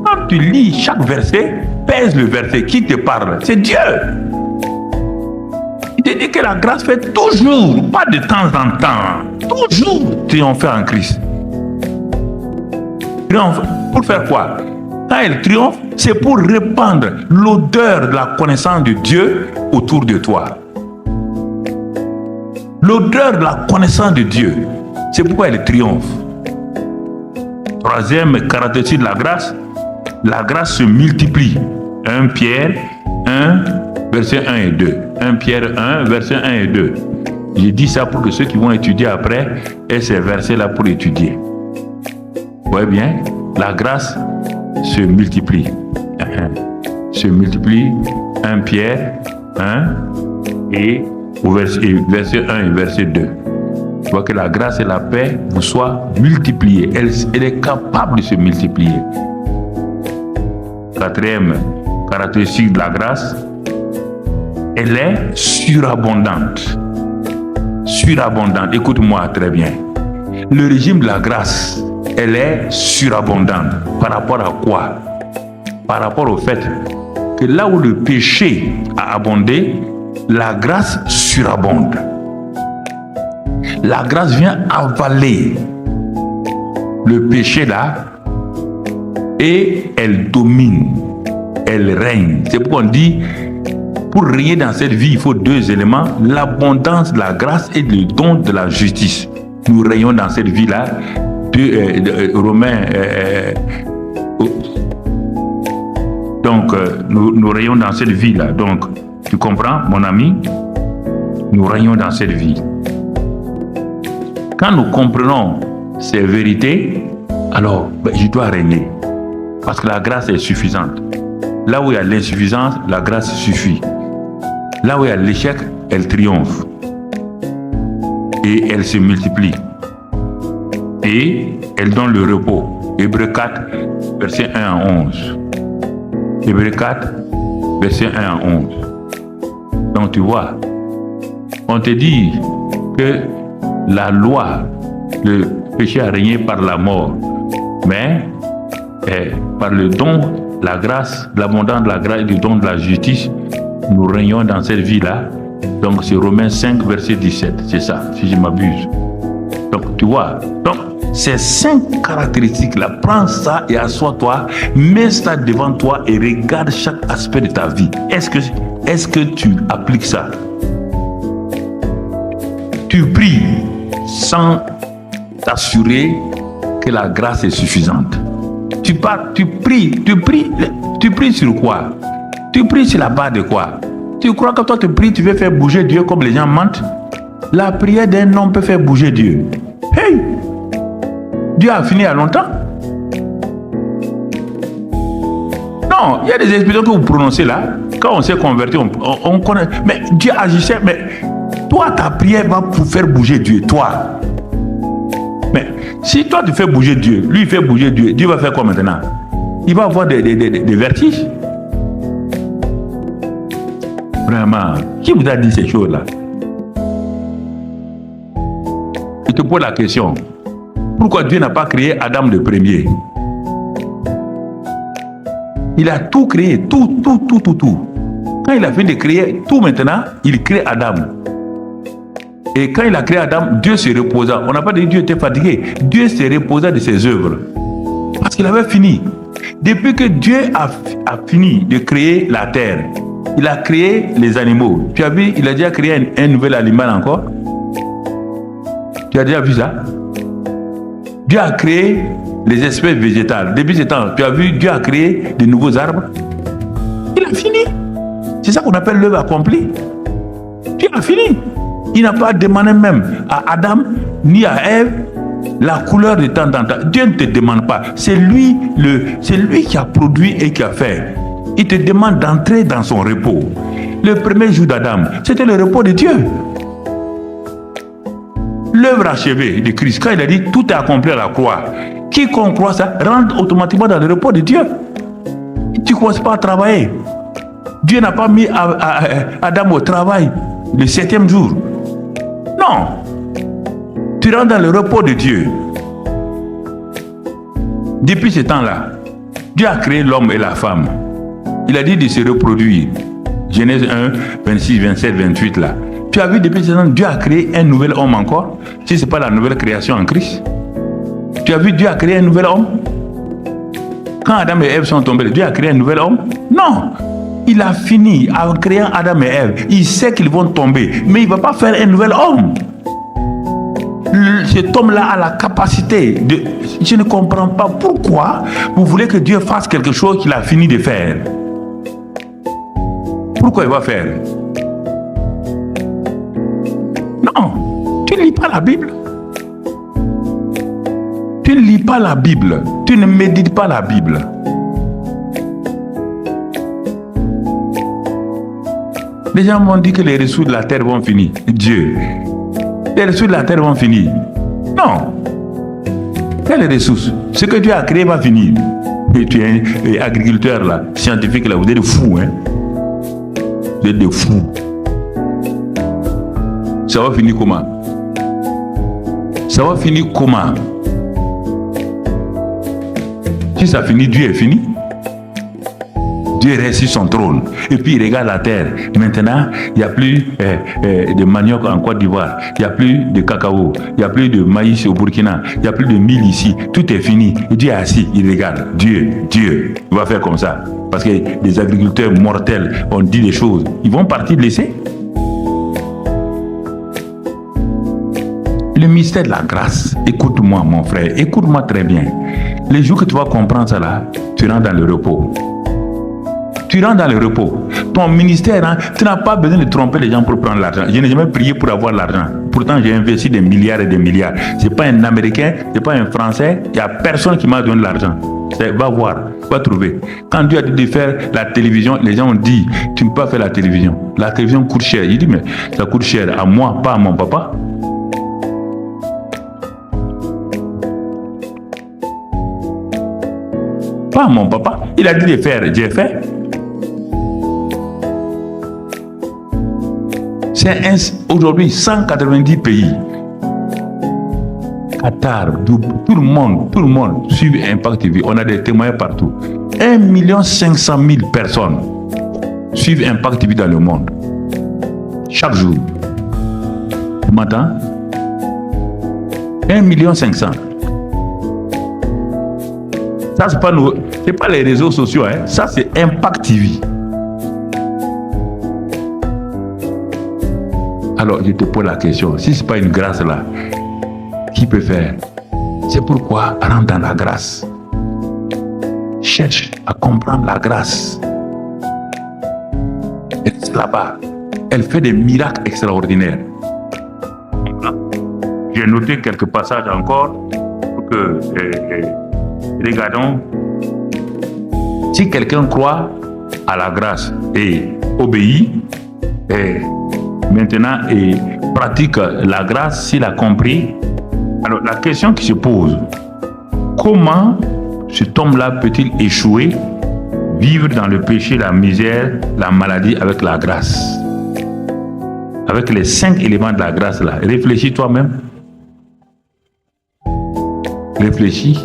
Quand tu lis chaque verset, pèse le verset. Qui te parle? C'est Dieu. Il te dit que la grâce fait toujours, pas de temps en temps, toujours triompher en Christ. Triomphe. Pour faire quoi? Quand elle triomphe, c'est pour répandre l'odeur de la connaissance de Dieu autour de toi. L'odeur de la connaissance de Dieu, c'est pourquoi elle triomphe. Troisième caractéristique de la grâce se multiplie. 1 Pierre 1, verset 1 et 2. 1 Pierre 1, verset 1 et 2. J'ai dit ça pour que ceux qui vont étudier après aient ces versets-là pour étudier. Vous voyez bien, la grâce se multiplie. Se multiplie. 1 Pierre 1 et au verset 1 et verset 2. Tu vois que la grâce et la paix vous soient multipliées. Elle est capable de se multiplier. Quatrième caractéristique de la grâce, elle est surabondante. Surabondante. Écoute-moi très bien. Le régime de la grâce, elle est surabondante. Par rapport à quoi? Par rapport au fait que là où le péché a abondé, la grâce surabonde. La grâce vient avaler le péché là et elle domine, elle règne. C'est pourquoi on dit, pour régner dans cette vie, il faut 2 éléments, l'abondance de la grâce et le don de la justice. Nous régnons dans cette vie-là. Romains, donc nous régnons dans cette vie-là. Donc, tu comprends, mon ami? Nous régnons dans cette vie. Quand nous comprenons ces vérités, alors je dois régner. Parce que la grâce est suffisante. Là où il y a l'insuffisance, la grâce suffit. Là où il y a l'échec, elle triomphe. Et elle se multiplie. Et elle donne le repos. Hébreux 4, verset 1 à 11. Hébreux 4, verset 1 à 11. Donc tu vois, on te dit que la loi, le péché a régné par la mort, mais par le don, la grâce, l'abondance de la grâce et le don de la justice, nous régnons dans cette vie-là. Donc c'est Romains 5, verset 17, c'est ça, si je m'abuse. Donc tu vois, donc ces 5 caractéristiques-là, prends ça et assois-toi, mets ça devant toi et regarde chaque aspect de ta vie. Est-ce que tu appliques ça? Tu pries sans t'assurer que la grâce est suffisante. Tu pries sur quoi? Tu pries sur la base de quoi? Tu crois que toi tu pries, tu veux faire bouger Dieu comme les gens mentent? La prière d'un homme peut faire bouger Dieu. Hey! Dieu a fini il y a longtemps. Non, il y a des expressions que vous prononcez là. Quand on s'est converti, on connaît. Mais Dieu agissait, mais toi, ta prière va pour faire bouger Dieu, toi. Mais si toi, tu fais bouger Dieu, lui, il fait bouger Dieu, Dieu va faire quoi maintenant? Il va avoir des vertiges. Vraiment, qui vous a dit ces choses-là? Je te pose la question. Pourquoi Dieu n'a pas créé Adam le premier? Il a tout créé, tout. Quand il a fini de créer tout maintenant, il crée Adam. Et quand il a créé Adam, Dieu se reposa. On n'a pas dit que Dieu était fatigué. Dieu se reposa de ses œuvres. Parce qu'il avait fini. Depuis que Dieu a fini de créer la terre, il a créé les animaux. Tu as vu, il a déjà créé un nouvel animal encore. Tu as déjà vu ça? Dieu a créé les espèces végétales. Depuis ce temps, tu as vu, Dieu a créé de nouveaux arbres. Il a fini. C'est ça qu'on appelle l'œuvre accomplie. Dieu a fini. Il n'a pas demandé même à Adam ni à Ève la couleur de temps en temps. Dieu ne te demande pas. C'est lui qui a produit et qui a fait. Il te demande d'entrer dans son repos. Le premier jour d'Adam, c'était le repos de Dieu. L'œuvre achevée de Christ, quand il a dit tout est accompli à la croix, quiconque croit ça rentre automatiquement dans le repos de Dieu. Tu ne commences pas à travailler. Dieu n'a pas mis Adam au travail le 7e jour. Non. Tu rentres dans le repos de Dieu. Depuis ce temps-là, Dieu a créé l'homme et la femme. Il a dit de se reproduire. Genèse 1, 26, 27, 28 là. Tu as vu depuis ce temps, Dieu a créé un nouvel homme encore. Si ce n'est pas la nouvelle création en Christ. Tu as vu, Dieu a créé un nouvel homme. Quand Adam et Ève sont tombés, Dieu a créé un nouvel homme. Non. Il a fini en créant Adam et Ève. Il sait qu'ils vont tomber. Mais il ne va pas faire un nouvel homme. Cet homme-là a la capacité de... Je ne comprends pas pourquoi vous voulez que Dieu fasse quelque chose qu'il a fini de faire. Pourquoi il va faire? Non, tu ne lis pas la Bible. Tu ne lis pas la Bible. Tu ne médites pas la Bible. Les gens m'ont dit que les ressources de la terre vont finir. Dieu, les ressources de la terre vont finir. Non. Quelles ressources? Ce que Dieu a créé va finir. Et tu es agriculteur là, scientifique là, vous êtes des fous, hein? Vous êtes des fous. Ça va finir comment? Ça va finir comment? Si ça finit, Dieu est fini. Dieu reste sur son trône. Et puis il regarde la terre. Maintenant, il n'y a plus de manioc en Côte d'Ivoire. Il n'y a plus de cacao. Il n'y a plus de maïs au Burkina. Il n'y a plus de mil ici. Tout est fini. Et Dieu est assis. Il regarde. Dieu, il va faire comme ça. Parce que les agriculteurs mortels ont dit des choses. Ils vont partir laisser. Le mystère de la grâce. Écoute-moi, mon frère. Écoute-moi très bien. Les jours que tu vas comprendre ça là, tu rentres dans le repos. Tu rentres dans le repos. Ton ministère, hein, tu n'as pas besoin de tromper les gens pour prendre l'argent. Je n'ai jamais prié pour avoir l'argent. Pourtant, j'ai investi des milliards et des milliards. Ce n'est pas un Américain, ce n'est pas un Français. Il n'y a personne qui m'a donné l'argent. Va voir, va trouver. Quand Dieu a dit de faire la télévision, les gens ont dit, tu ne peux pas faire la télévision. La télévision coûte cher. Il dit, mais ça coûte cher à moi, pas à mon papa. Pas à mon papa. Il a dit de faire, j'ai fait. C'est aujourd'hui 190 pays. Qatar, tout le monde suit Impact TV. On a des témoins partout. 1 500 000 personnes suivent Impact TV dans le monde. Chaque jour. Tu m'entends? 1 500 000. Ça, c'est pas les réseaux sociaux. Hein. Ça, c'est Impact TV. Alors, je te pose la question. Si ce n'est pas une grâce là, qui peut faire? C'est pourquoi rentre dans la grâce. Cherche à comprendre la grâce. Elle est là-bas. Elle fait des miracles extraordinaires. J'ai noté quelques passages encore pour que regardons. Si quelqu'un croit à la grâce et obéit, maintenant et pratique la grâce, s'il a compris. Alors la question qui se pose, comment cet homme-là peut-il échouer, vivre dans le péché, la misère, la maladie avec la grâce? Avec les 5 éléments de la grâce là. Réfléchis toi-même. Réfléchis.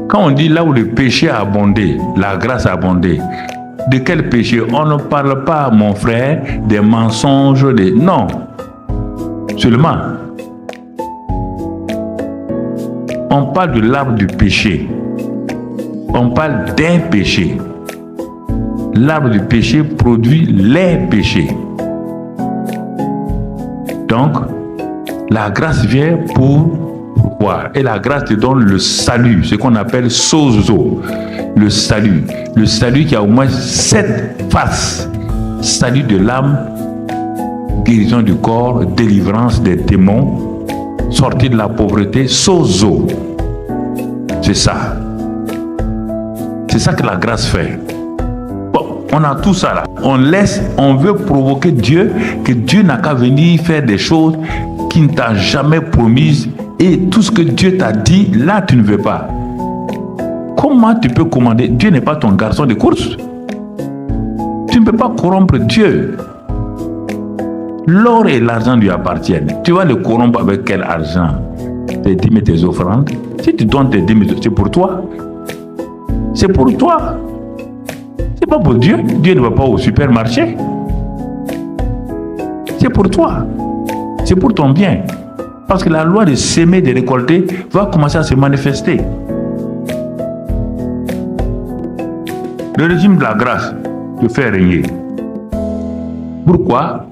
Quand on dit là où le péché a abondé, la grâce a abondé, de quel péché? On ne parle pas, mon frère, des mensonges, non. Seulement, on parle de l'arbre du péché. On parle d'un péché. L'arbre du péché produit les péchés. Donc, la grâce vient pour voir. Et la grâce te donne le salut, ce qu'on appelle sozo. Le salut. Le salut qui a au moins 7 faces. Salut de l'âme, guérison du corps, délivrance des démons, sortir de la pauvreté, sozo. C'est ça. C'est ça que la grâce fait. Bon, on a tout ça là. On veut provoquer Dieu, que Dieu n'a qu'à venir faire des choses qu'il ne t'a jamais promises. Et tout ce que Dieu t'a dit, là, tu ne veux pas. Comment tu peux commander? Dieu n'est pas ton garçon de course. Tu ne peux pas corrompre Dieu. L'or et l'argent lui appartiennent. Tu vas le corrompre avec quel argent? Tes dîmes et tes offrandes. Si tu donnes tes dîmes, c'est pour toi. C'est pour toi. C'est pas pour Dieu. Dieu ne va pas au supermarché. C'est pour toi. C'est pour ton bien. Parce que la loi de s'aimer, de récolter va commencer à se manifester. Le régime de la grâce te fait régner. Pourquoi?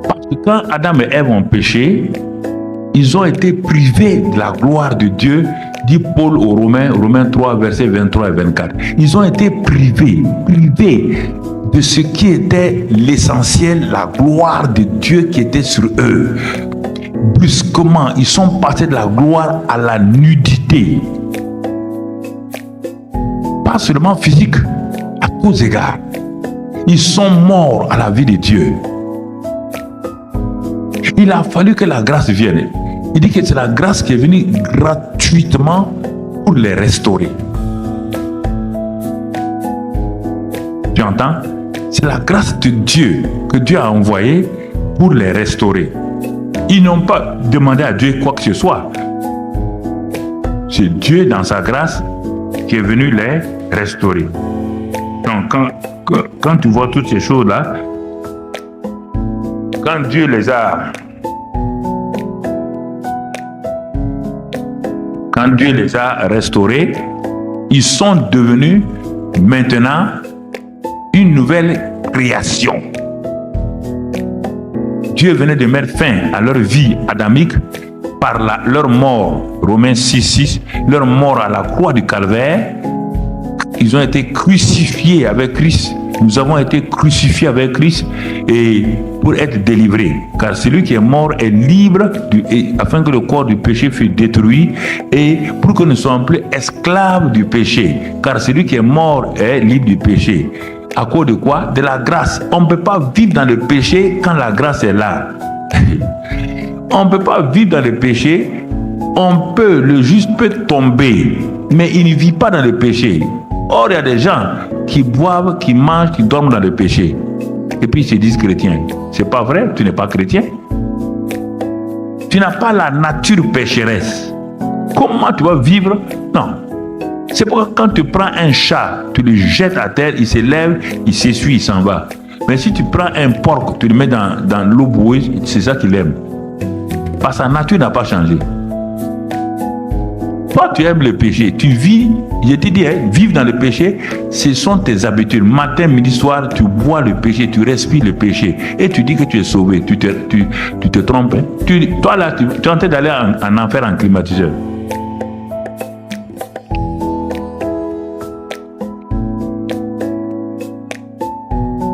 Parce que quand Adam et Ève ont péché, ils ont été privés de la gloire de Dieu, dit Paul aux Romains, Romains 3, versets 23 et 24. Ils ont été privés de ce qui était l'essentiel, la gloire de Dieu qui était sur eux. Brusquement, ils sont passés de la gloire à la nudité. Pas seulement physique, à tous égards. Ils sont morts à la vie de Dieu. Il a fallu que la grâce vienne. Il dit que c'est la grâce qui est venue gratuitement pour les restaurer. Tu entends? C'est la grâce de Dieu que Dieu a envoyée pour les restaurer. Ils n'ont pas demandé à Dieu quoi que ce soit. C'est Dieu dans sa grâce qui est venu les restaurer. Donc quand tu vois toutes ces choses-là, quand Dieu les a restaurés, ils sont devenus maintenant une nouvelle création. Dieu venait de mettre fin à leur vie adamique par leur mort, Romains 6:6, leur mort à la croix du calvaire. Ils ont été crucifiés avec Christ. Nous avons été crucifiés avec Christ et pour être délivrés. Car celui qui est mort est libre afin que le corps du péché fût détruit et pour que nous ne soyons plus esclaves du péché. Car celui qui est mort est libre du péché. À cause de quoi? De la grâce. On ne peut pas vivre dans le péché quand la grâce est là. On ne peut pas vivre dans le péché. Le juste peut tomber, mais il ne vit pas dans le péché. Or, il y a des gens qui boivent, qui mangent, qui dorment dans le péché. Et puis ils se disent chrétiens. C'est pas vrai, tu n'es pas chrétien. Tu n'as pas la nature pécheresse. Comment tu vas vivre? Non. C'est pourquoi quand tu prends un chat, tu le jettes à terre, il se lève, il s'essuie, il s'en va. Mais si tu prends un porc, tu le mets dans l'eau boueuse, c'est ça qu'il aime. Parce que sa nature n'a pas changé. Toi, tu aimes le péché, tu vis, je te dis, vivre dans le péché, ce sont tes habitudes. Matin, midi, soir, tu bois le péché, tu respires le péché. Et tu dis que tu es sauvé, tu te trompes. Toi là, tu es en train d'aller en enfer en climatiseur.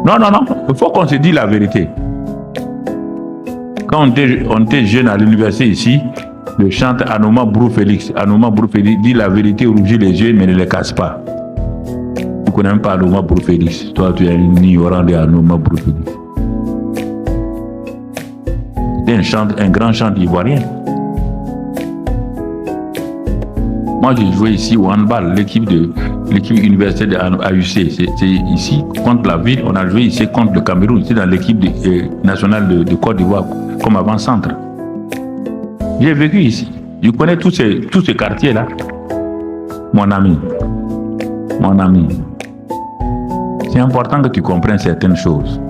Non, il faut qu'on se dise la vérité. Quand on était jeune à l'université ici, le chante Anoma Brou Félix. Anoma Brou Félix dit la vérité, rougit les yeux, mais ne les casse pas. Tu ne connais même pas Anoma Brou Félix. Toi, tu es un ignorant de Anoma Brou Félix. C'était un grand chant ivoirien. Moi, j'ai joué ici au handball, l'équipe universitaire de AUC. C'est ici, contre la ville. On a joué ici contre le Cameroun. C'est dans l'équipe nationale de Côte d'Ivoire, comme avant-centre. J'ai vécu ici. Je connais tous ces quartiers-là. Mon ami. C'est important que tu comprennes certaines choses.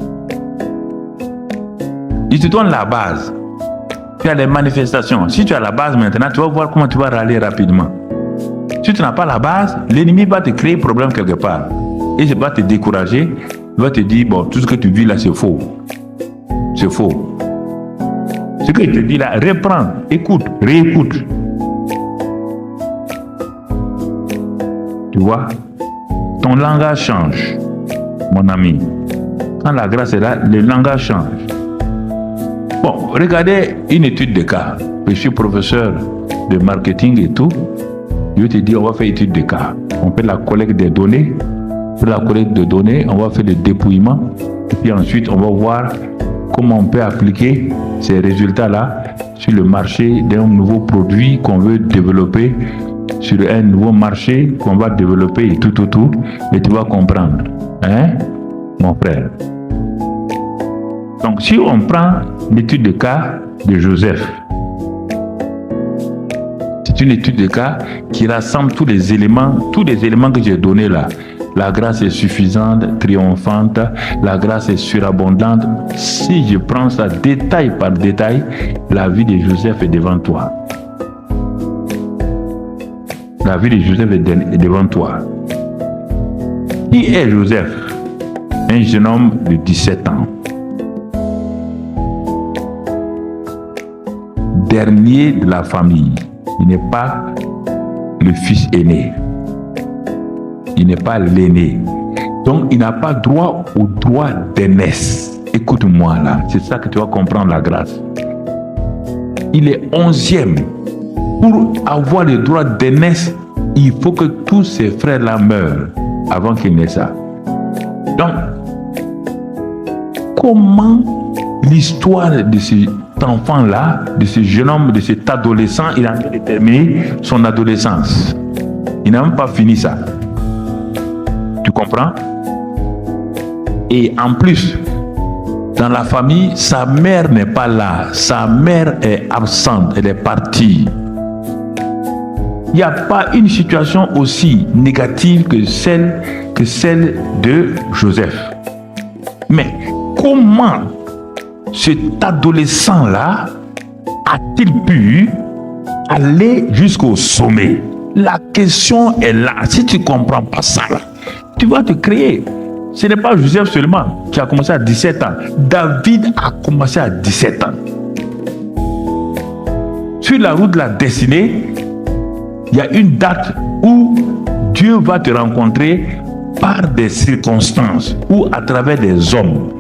Il te donne la base. Tu as les manifestations. Si tu as la base maintenant, tu vas voir comment tu vas râler rapidement. Si tu n'as pas la base, l'ennemi va te créer un problème quelque part. Et il va te décourager. Il va te dire, bon, tout ce que tu vis là, c'est faux. C'est faux. Ce qu'il te dit là, reprends, écoute, réécoute. Tu vois, ton langage change, mon ami. Quand la grâce est là, le langage change. Bon, regardez une étude de cas. je suis professeur de marketing et tout, je vais te dire, on va faire étude de cas. On fait la collecte des données. Pour la collecte de données, on va faire le dépouillement. Et puis ensuite, on va voir comment on peut appliquer ces résultats-là sur le marché d'un nouveau produit qu'on veut développer, sur un nouveau marché qu'on va développer et tout. Et tu vas comprendre. Hein, mon frère? Donc, si on prend l'étude de cas de Joseph, c'est une étude de cas qui rassemble tous les éléments que j'ai donnés là. La grâce est suffisante, triomphante, la grâce est surabondante. Si je prends ça détail par détail, la vie de Joseph est devant toi. La vie de Joseph est devant toi. Qui est Joseph? Un jeune homme de 17 ans. Dernier de la famille. Il n'est pas le fils aîné. Il n'est pas l'aîné. Donc, il n'a pas droit au droit d'aînesse. Écoute-moi là, c'est ça que tu vas comprendre la grâce. Il est 11e. Pour avoir le droit d'aînesse, il faut que tous ses frères-là meurent avant qu'il n'ait ça. Donc, comment l'histoire de cet enfant-là, de ce jeune homme, de cet adolescent, il a terminé son adolescence. Il n'a même pas fini ça. Tu comprends? Et en plus, dans la famille, sa mère n'est pas là. Sa mère est absente, elle est partie. Il n'y a pas une situation aussi négative que celle de Joseph. Mais comment cet adolescent-là a-t-il pu aller jusqu'au sommet? La question est là. Si tu ne comprends pas ça, là, tu vas te créer. Ce n'est pas Joseph seulement qui a commencé à 17 ans. David a commencé à 17 ans. Sur la route de la destinée, il y a une date où Dieu va te rencontrer par des circonstances ou à travers des hommes.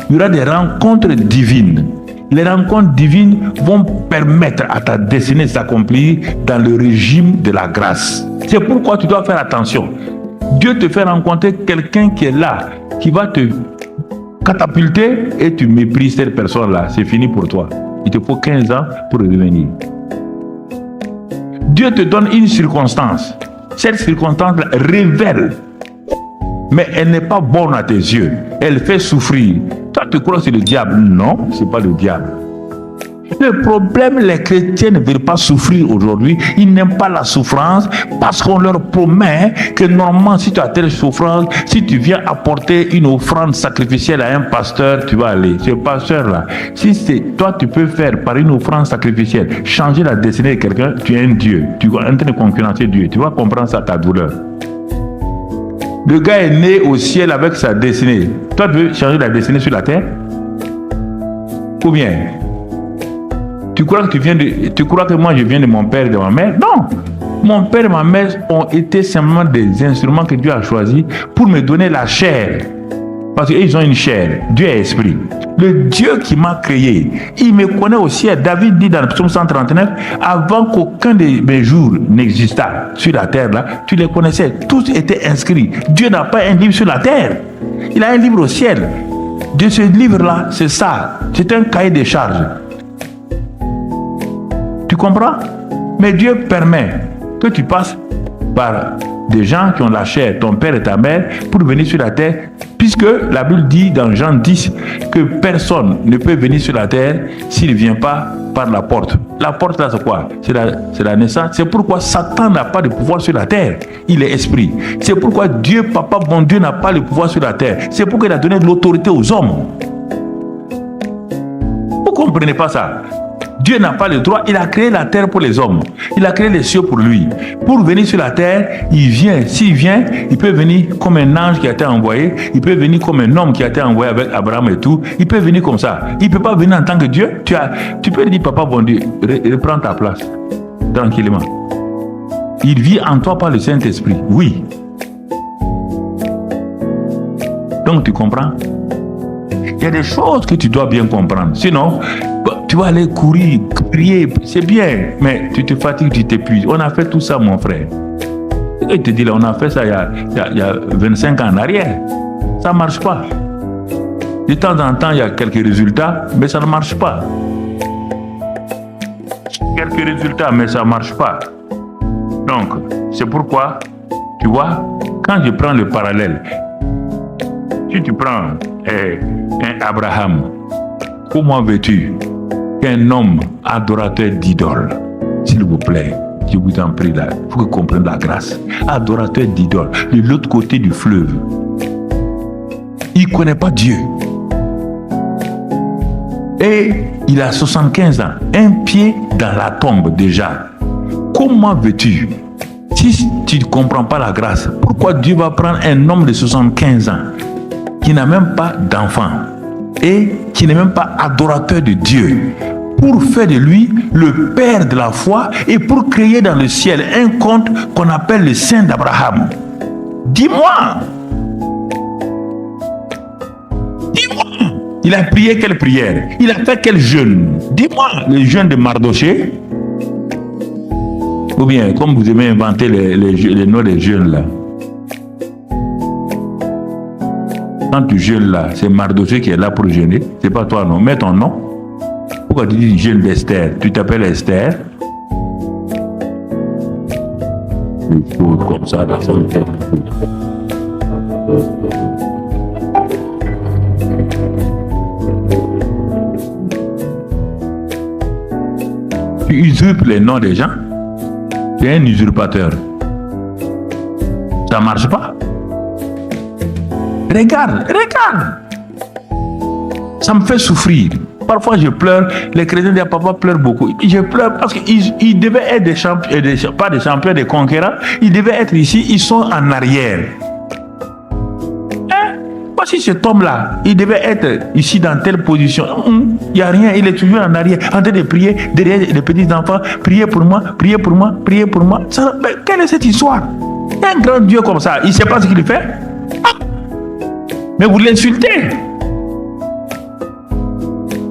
Il y aura des rencontres divines. Les rencontres divines vont permettre à ta destinée de s'accomplir dans le régime de la grâce. C'est pourquoi tu dois faire attention. Dieu te fait rencontrer quelqu'un qui est là, qui va te catapulter et tu méprises cette personne-là. C'est fini pour toi. Il te faut 15 ans pour revenir. Dieu te donne une circonstance. Cette circonstance révèle, mais elle n'est pas bonne à tes yeux. Elle fait souffrir. Toi, tu crois que c'est le diable? Non, ce n'est pas le diable. Le problème, les chrétiens ne veulent pas souffrir aujourd'hui. Ils n'aiment pas la souffrance parce qu'on leur promet que normalement, si tu as telle souffrance, si tu viens apporter une offrande sacrificielle à un pasteur, tu vas aller. Ce pasteur-là, si c'est toi, tu peux faire par une offrande sacrificielle, changer la destinée de quelqu'un, tu es un Dieu. Tu es en train de concurrencer Dieu. Tu vas comprendre ça, ta douleur. Le gars est né au ciel avec sa destinée. Toi, tu veux changer la destinée sur la terre? Ou bien? Tu crois que moi je viens de mon père et de ma mère? Non! Mon père et ma mère ont été simplement des instruments que Dieu a choisis pour me donner la chair. Parce qu'ils ont une chair. Dieu est esprit. Le Dieu qui m'a créé, il me connaît au ciel. David dit dans le psaume 139, avant qu'aucun de mes jours n'existât sur la terre, là, tu les connaissais. Tous étaient inscrits. Dieu n'a pas un livre sur la terre. Il a un livre au ciel. De ce livre-là, c'est ça. C'est un cahier de charges. Tu comprends? Mais Dieu permet que tu passes par des gens qui ont la chair, ton père et ta mère, pour venir sur la terre, puisque la Bible dit dans Jean 10 que personne ne peut venir sur la terre s'il ne vient pas par la porte. La porte là, c'est quoi? C'est la naissance. C'est pourquoi Satan n'a pas de pouvoir sur la terre. Il est esprit. C'est pourquoi Dieu, Papa, bon Dieu, n'a pas le pouvoir sur la terre. C'est pourquoi il a donné de l'autorité aux hommes. Vous ne comprenez pas ça? Dieu n'a pas le droit, il a créé la terre pour les hommes. Il a créé les cieux pour lui. Pour venir sur la terre, il vient. S'il vient, il peut venir comme un ange qui a été envoyé. Il peut venir comme un homme qui a été envoyé avec Abraham et tout. Il peut venir comme ça. Il ne peut pas venir en tant que Dieu. Tu peux lui dire, papa, bon Dieu, reprends ta place. Tranquillement. Il vit en toi par le Saint-Esprit. Oui. Donc tu comprends? Il y a des choses que tu dois bien comprendre. Sinon, tu vas aller courir, prier, c'est bien, mais tu te fatigues, tu t'épuises. On a fait tout ça, mon frère. Il te dit là, on a fait ça il y a 25 ans en arrière. Ça ne marche pas. De temps en temps, il y a quelques résultats, mais ça ne marche pas. Quelques résultats, mais ça ne marche pas. Donc, c'est pourquoi, tu vois, quand je prends le parallèle, si tu prends un Abraham, comment veux-tu qu'un homme adorateur d'idole, s'il vous plaît, je vous en prie là, il faut que vous compreniez la grâce, adorateur d'idole, de l'autre côté du fleuve, il ne connaît pas Dieu. Et il a 75 ans, un pied dans la tombe déjà. Comment veux-tu, si tu ne comprends pas la grâce, pourquoi Dieu va prendre un homme de 75 ans qui n'a même pas d'enfant et qui n'est même pas adorateur de Dieu pour faire de lui le père de la foi et pour créer dans le ciel un compte qu'on appelle le Saint d'Abraham? Dis-moi! Il a prié quelle prière? Il a fait quel jeûne? Dis-moi, le jeûne de Mardoché? Ou bien, comme vous aimez inventer les noms des jeûnes là. Quand tu jeûnes là, c'est Mardoché qui est là pour jeûner. C'est pas toi, non. Mets ton nom. Pourquoi tu dis jeûne d'Esther? Tu t'appelles Esther? Des choses comme ça, dans son tête. Tu usurpes les noms des gens, tu es un usurpateur. Ça ne marche pas. Regarde. Ça me fait souffrir. Parfois je pleure, les chrétiens disent papa pleure beaucoup. Je pleure parce qu'ils devaient être des champions, pas des champions, des conquérants. Ils devaient être ici, ils sont en arrière. Si cet homme-là, il devait être ici dans telle position, il n'y a rien, il est toujours en arrière, en train de prier derrière les petits-enfants, priez pour moi, priez pour moi, priez pour moi. Ça, mais quelle est cette histoire? Un grand Dieu comme ça, il ne sait pas ce qu'il fait. Mais vous l'insultez.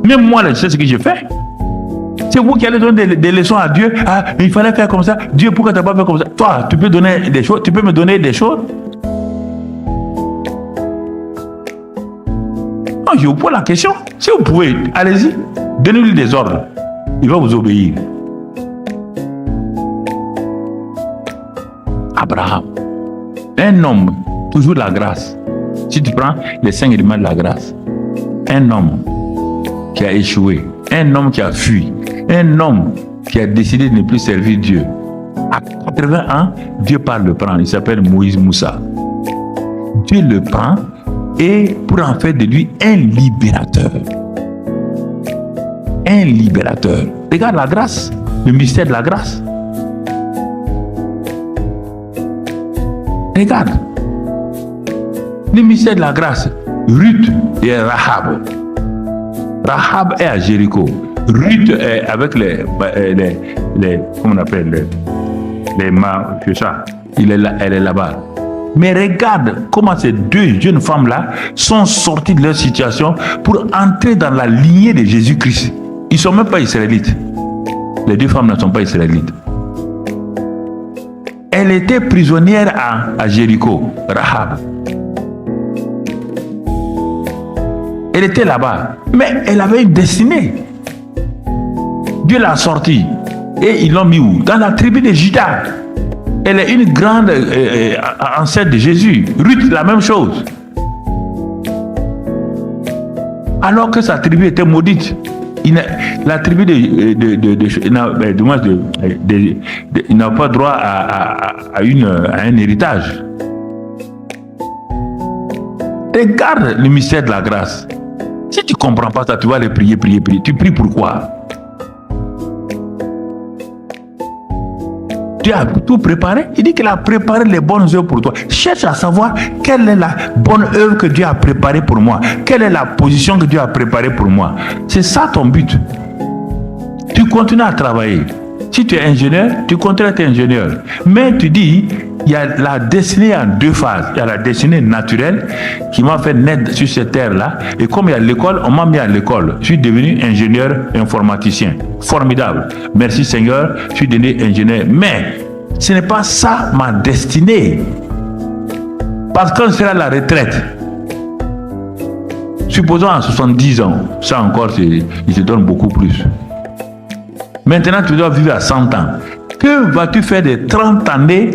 Même moi, je sais ce que je fais. C'est vous qui allez donner des leçons à Dieu. Ah, mais il fallait faire comme ça. Dieu, pourquoi tu n'as pas fait comme ça? Toi, tu peux donner des choses, tu peux me donner des choses. Je vous pose la question. Si vous pouvez, allez-y, donnez-lui des ordres. Il va vous obéir. Abraham, un homme, toujours la grâce. Si tu prends les 5 éléments de la grâce, un homme qui a échoué, un homme qui a fui, un homme qui a décidé de ne plus servir Dieu. À 80 ans, Dieu part le prendre. Il s'appelle Moïse Moussa. Dieu le prend et pour en faire de lui un libérateur. Un libérateur. Regarde la grâce, le mystère de la grâce. Regarde. Le mystère de la grâce. Ruth et Rahab. Rahab est à Jéricho. Ruth est avec les comment on appelle c'est ça. Elle est là-bas. Mais regarde comment ces deux jeunes femmes-là sont sorties de leur situation pour entrer dans la lignée de Jésus-Christ. Ils ne sont même pas israélites. Les deux femmes ne sont pas israélites. Elle était prisonnière à Jéricho, Rahab. Elle était là-bas, mais elle avait une destinée. Dieu l'a sortie et ils l'ont mis où? Dans la tribu de Juda. Elle est une grande ancêtre de Jésus. Ruth, la même chose. Alors que sa tribu était maudite. La tribu n'a pas droit à un héritage. Regarde le mystère de la grâce. Si tu ne comprends pas ça, tu vas aller prier. Tu pries pourquoi? Dieu a tout préparé. Il dit qu'il a préparé les bonnes œuvres pour toi. Cherche à savoir quelle est la bonne œuvre que Dieu a préparée pour moi. Quelle est la position que Dieu a préparée pour moi. C'est ça ton but. Tu continues à travailler. Si tu es ingénieur, tu comptes être ingénieur. Mais tu dis, il y a la destinée en deux phases. Il y a la destinée naturelle qui m'a fait naître sur cette terre-là. Et comme il y a l'école, on m'a mis à l'école. Je suis devenu ingénieur informaticien. Formidable. Merci Seigneur, je suis devenu ingénieur. Mais ce n'est pas ça ma destinée. Parce que quand je serai à la retraite, supposons à 70 ans, ça encore, il te donne beaucoup plus. Maintenant, tu dois vivre à 100 ans. Que vas-tu faire de 30 années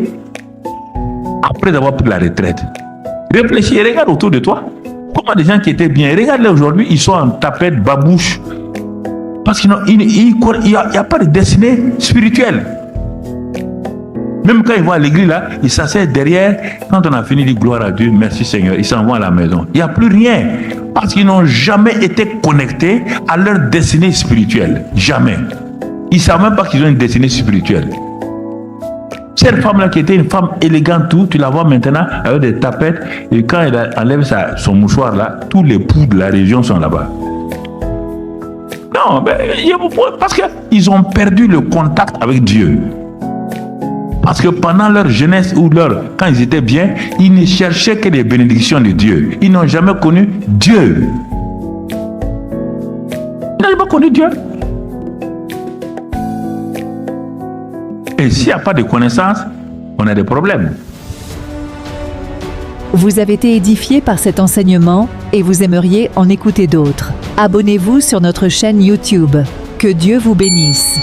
après avoir pris la retraite? Réfléchis et regarde autour de toi. Comment des gens qui étaient bien, regarde-les aujourd'hui, ils sont en tapette, babouche. Parce qu'il n'y a pas de destinée spirituelle. Même quand ils vont à l'église, là, ils s'asseyent derrière. Quand on a fini, ils disent gloire à Dieu, merci Seigneur. Ils s'en vont à la maison. Il n'y a plus rien. Parce qu'ils n'ont jamais été connectés à leur destinée spirituelle. Jamais. Ils ne savent même pas qu'ils ont une destinée spirituelle. Cette femme-là qui était une femme élégante, tu la vois maintenant avec des tapettes. Et quand elle enlève son mouchoir là, tous les poux de la région sont là-bas. Non, parce qu'ils ont perdu le contact avec Dieu. Parce que pendant leur jeunesse ou quand ils étaient bien, ils ne cherchaient que les bénédictions de Dieu. Ils n'ont jamais connu Dieu. Ils n'ont jamais connu Dieu. Et s'il n'y a pas de connaissance, on a des problèmes. Vous avez été édifié par cet enseignement et vous aimeriez en écouter d'autres. Abonnez-vous sur notre chaîne YouTube. Que Dieu vous bénisse.